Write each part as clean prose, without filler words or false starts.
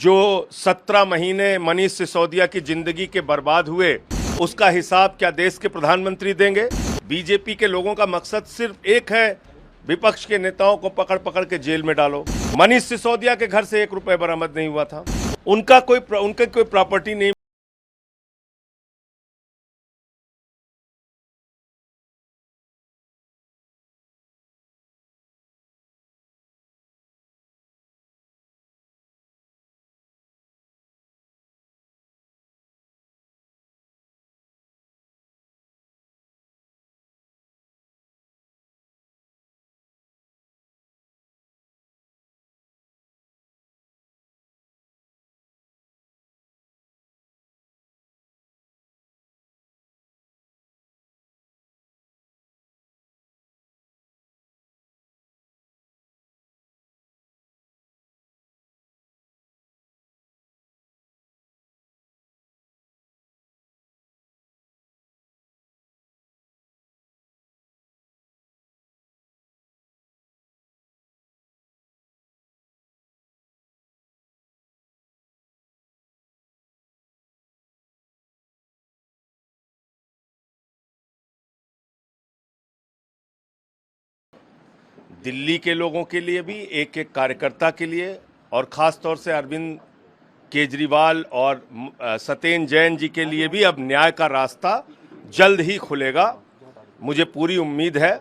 जो 17 महीने मनीष सिसोदिया की जिंदगी के बर्बाद हुए, उसका हिसाब क्या देश के प्रधानमंत्री देंगे? बीजेपी के लोगों का मकसद सिर्फ एक है, विपक्ष के नेताओं को पकड़ पकड़ के जेल में डालो। मनीष सिसोदिया के घर से 1 रुपए बरामद नहीं हुआ था। उनका कोई प्रॉपर्टी नहीं। दिल्ली के लोगों के लिए भी, एक एक कार्यकर्ता के लिए, और ख़ास तौर से अरविंद केजरीवाल और सत्येंद्र जैन जी के लिए भी अब न्याय का रास्ता जल्द ही खुलेगा, मुझे पूरी उम्मीद है।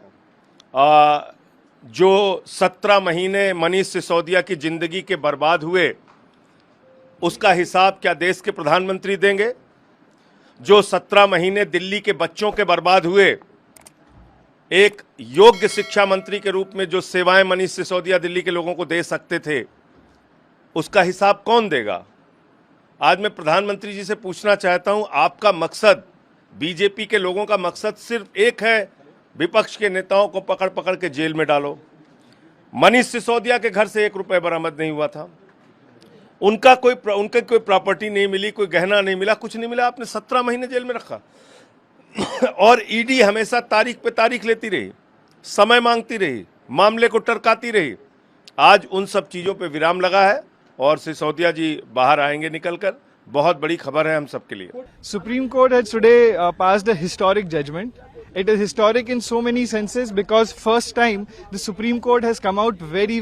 जो 17 महीने मनीष सिसोदिया की जिंदगी के बर्बाद हुए, उसका हिसाब क्या देश के प्रधानमंत्री देंगे? जो 17 महीने दिल्ली के बच्चों के बर्बाद हुए, एक योग्य शिक्षा मंत्री के रूप में जो सेवाएं मनीष सिसोदिया दिल्ली के लोगों को दे सकते थे, उसका हिसाब कौन देगा? आज मैं प्रधानमंत्री जी से पूछना चाहता हूं, आपका मकसद, बीजेपी के लोगों का मकसद सिर्फ एक है, विपक्ष के नेताओं को पकड़ पकड़ के जेल में डालो। मनीष सिसोदिया के घर से 1 रुपए बरामद नहीं हुआ था। उनका कोई प्रॉपर्टी नहीं मिली, कोई गहना नहीं मिला, कुछ नहीं मिला। आपने 17 महीने जेल में रखा और ईडी हमेशा तारीख पे तारीख लेती रही, समय मांगती रही, मामले को टरकाती रही। आज उन सब चीजों पे विराम लगा है और सिसोदिया जी बाहर आएंगे निकलकर। बहुत बड़ी खबर है हम सबके लिए। Supreme Court has today passed a historic judgment. It is historic in so many senses because first time the Supreme Court has come out very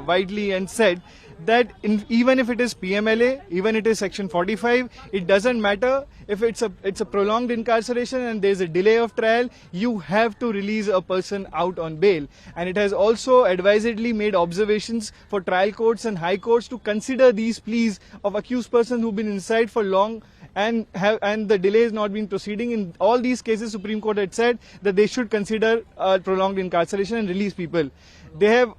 widely and said that even if it is PMLA, even it is Section 45, it doesn't matter if it's a prolonged incarceration and there's a delay of trial, you have to release a person out on bail. And it has also advisedly made observations for trial courts and high courts to consider these pleas of accused persons who've been inside for long and the delay has not been proceeding. In all these cases, Supreme Court had said that they should consider prolonged incarceration and release people.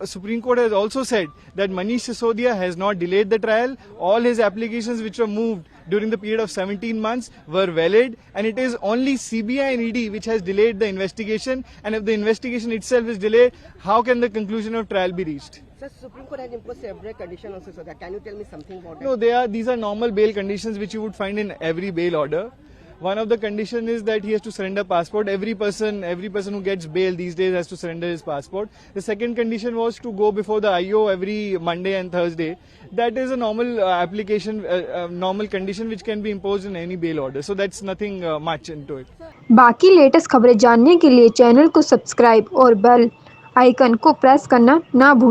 Supreme Court has also said that Manish Sisodia has not delayed the trial. All his applications which were moved during the period of 17 months were valid, and it is only CBI and ED which has delayed the investigation. And if the investigation itself is delayed, how can the conclusion of trial be reached? Sir, Supreme Court has imposed several conditions on Sisodia. Can you tell me something about that? No, these are normal bail conditions which you would find in every bail order. One of the conditions is that he has to surrender passport. Every person who gets bail these days has to surrender his passport. The second condition was to go before the IO every Monday and Thursday. That is a normal normal condition which can be imposed in any bail order. So that's nothing much into it. बाकी latest खबरें जानने के लिए channel को subscribe और bell icon को press करना ना भूलें।